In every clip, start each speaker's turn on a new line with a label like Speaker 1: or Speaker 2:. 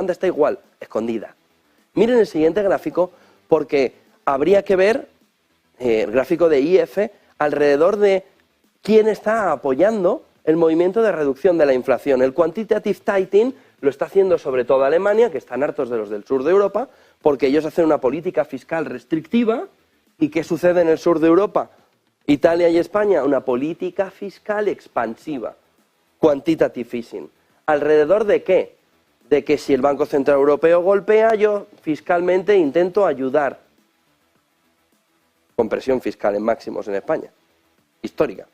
Speaker 1: Anda, está igual, escondida. Miren el siguiente gráfico, porque habría que ver el gráfico de IF alrededor de quién está apoyando el movimiento de reducción de la inflación. El quantitative tightening lo está haciendo sobre todo Alemania, que están hartos de los del sur de Europa, porque ellos hacen una política fiscal restrictiva. ¿Y qué sucede en el sur de Europa? Italia y España, una política fiscal expansiva. Quantitative easing. ¿Alrededor de qué? De que si el Banco Central Europeo golpea, yo fiscalmente intento ayudar. Con presión fiscal en máximos en España. Histórica.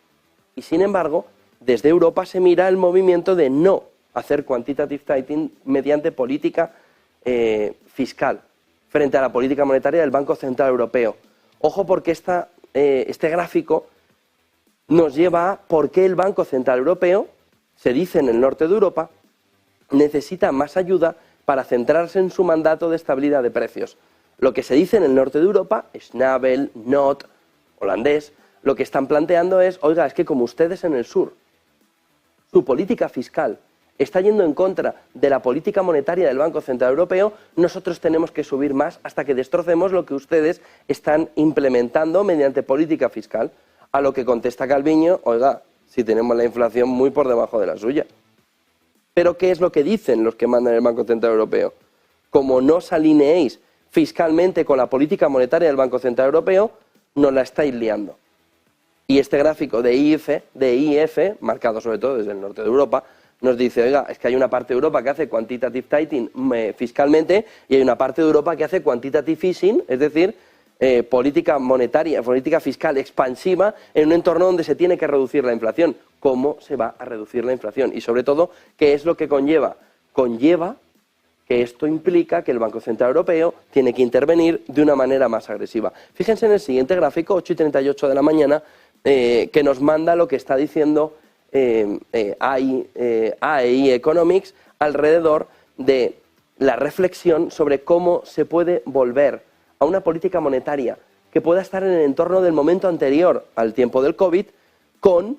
Speaker 1: Y sin embargo, desde Europa se mira el movimiento de no hacer quantitative tightening mediante política fiscal frente a la política monetaria del Banco Central Europeo. Ojo, porque este gráfico nos lleva a por qué el Banco Central Europeo, se dice en el norte de Europa, necesita más ayuda para centrarse en su mandato de estabilidad de precios. Lo que se dice en el norte de Europa, Schnabel, Knot, holandés, lo que están planteando es, oiga, es que como ustedes en el sur, su política fiscal está yendo en contra de la política monetaria del Banco Central Europeo, nosotros tenemos que subir más hasta que destrocemos lo que ustedes están implementando mediante política fiscal. A lo que contesta Calviño, oiga, si tenemos la inflación muy por debajo de la suya. Pero ¿qué es lo que dicen los que mandan el Banco Central Europeo? Como no os alineéis fiscalmente con la política monetaria del Banco Central Europeo, nos la estáis liando. Y este gráfico de IF, marcado sobre todo desde el norte de Europa, nos dice, oiga, es que hay una parte de Europa que hace quantitative tightening fiscalmente y hay una parte de Europa que hace quantitative easing, es decir, política monetaria, política fiscal expansiva en un entorno donde se tiene que reducir la inflación. ¿Cómo se va a reducir la inflación? Y sobre todo, ¿qué es lo que conlleva? Conlleva que esto implica que el Banco Central Europeo tiene que intervenir de una manera más agresiva. Fíjense en el siguiente gráfico, 8:38 de la mañana, que nos manda lo que está diciendo AEI Economics alrededor de la reflexión sobre cómo se puede volver a una política monetaria que pueda estar en el entorno del momento anterior al tiempo del COVID, con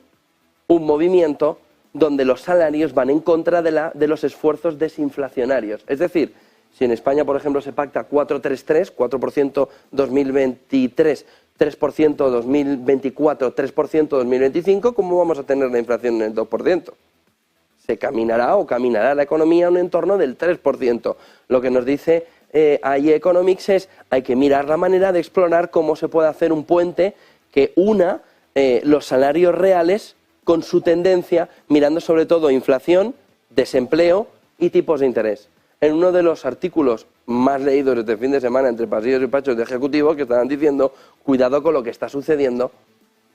Speaker 1: un movimiento donde los salarios van en contra de los esfuerzos desinflacionarios. Es decir, si en España, por ejemplo, se pacta 4,33, 4% 2023, 3% 2024, 3% 2025, ¿cómo vamos a tener la inflación en el 2%? Se caminará la economía a un entorno del 3%. Lo que nos dice AEI Economics es hay que mirar la manera de explorar cómo se puede hacer un puente que una los salarios reales con su tendencia, mirando sobre todo inflación, desempleo y tipos de interés. En uno de los artículos más leídos este fin de semana entre pasillos y pachos de ejecutivos que estaban diciendo cuidado con lo que está sucediendo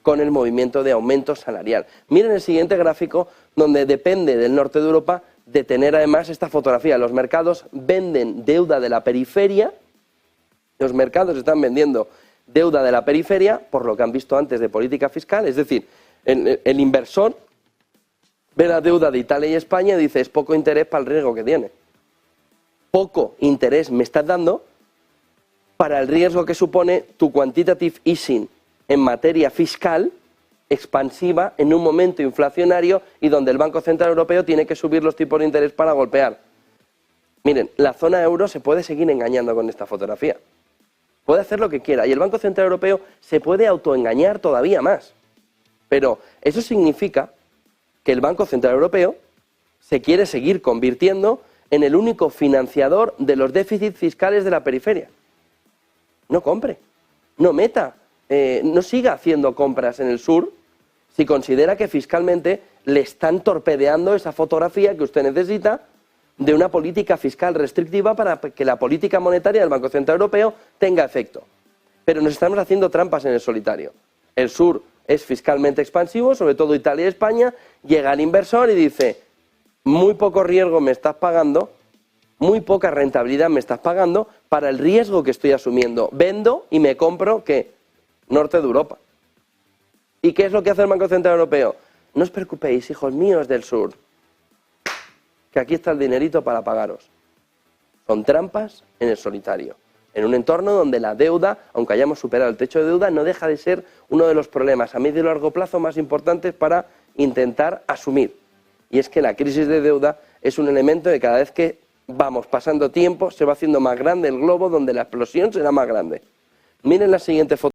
Speaker 1: con el movimiento de aumento salarial. Miren el siguiente gráfico donde depende del norte de Europa de tener además esta fotografía. Los mercados venden deuda de la periferia, los mercados están vendiendo deuda de la periferia por lo que han visto antes de política fiscal, es decir, el inversor ve la deuda de Italia y España y dice es poco interés para el riesgo que tiene. Poco interés me estás dando para el riesgo que supone tu quantitative easing en materia fiscal expansiva en un momento inflacionario y donde el Banco Central Europeo tiene que subir los tipos de interés para golpear. Miren, la zona euro se puede seguir engañando con esta fotografía. Puede hacer lo que quiera y el Banco Central Europeo se puede autoengañar todavía más. Pero eso significa que el Banco Central Europeo se quiere seguir convirtiendo en el único financiador de los déficits fiscales de la periferia. No compre, no meta, no siga haciendo compras en el sur si considera que fiscalmente le están torpedeando esa fotografía que usted necesita de una política fiscal restrictiva para que la política monetaria del Banco Central Europeo tenga efecto. Pero nos estamos haciendo trampas en el solitario. El sur es fiscalmente expansivo, sobre todo Italia y España, llega el inversor y dice muy poco riesgo me estás pagando, muy poca rentabilidad me estás pagando para el riesgo que estoy asumiendo. Vendo y me compro, ¿qué? Norte de Europa. ¿Y qué es lo que hace el Banco Central Europeo? No os preocupéis, hijos míos del sur, que aquí está el dinerito para pagaros. Son trampas en el solitario. En un entorno donde la deuda, aunque hayamos superado el techo de deuda, no deja de ser uno de los problemas a medio y largo plazo más importantes para intentar asumir. Y es que la crisis de deuda es un elemento de cada vez que vamos pasando tiempo, se va haciendo más grande el globo donde la explosión será más grande. Miren la siguiente foto.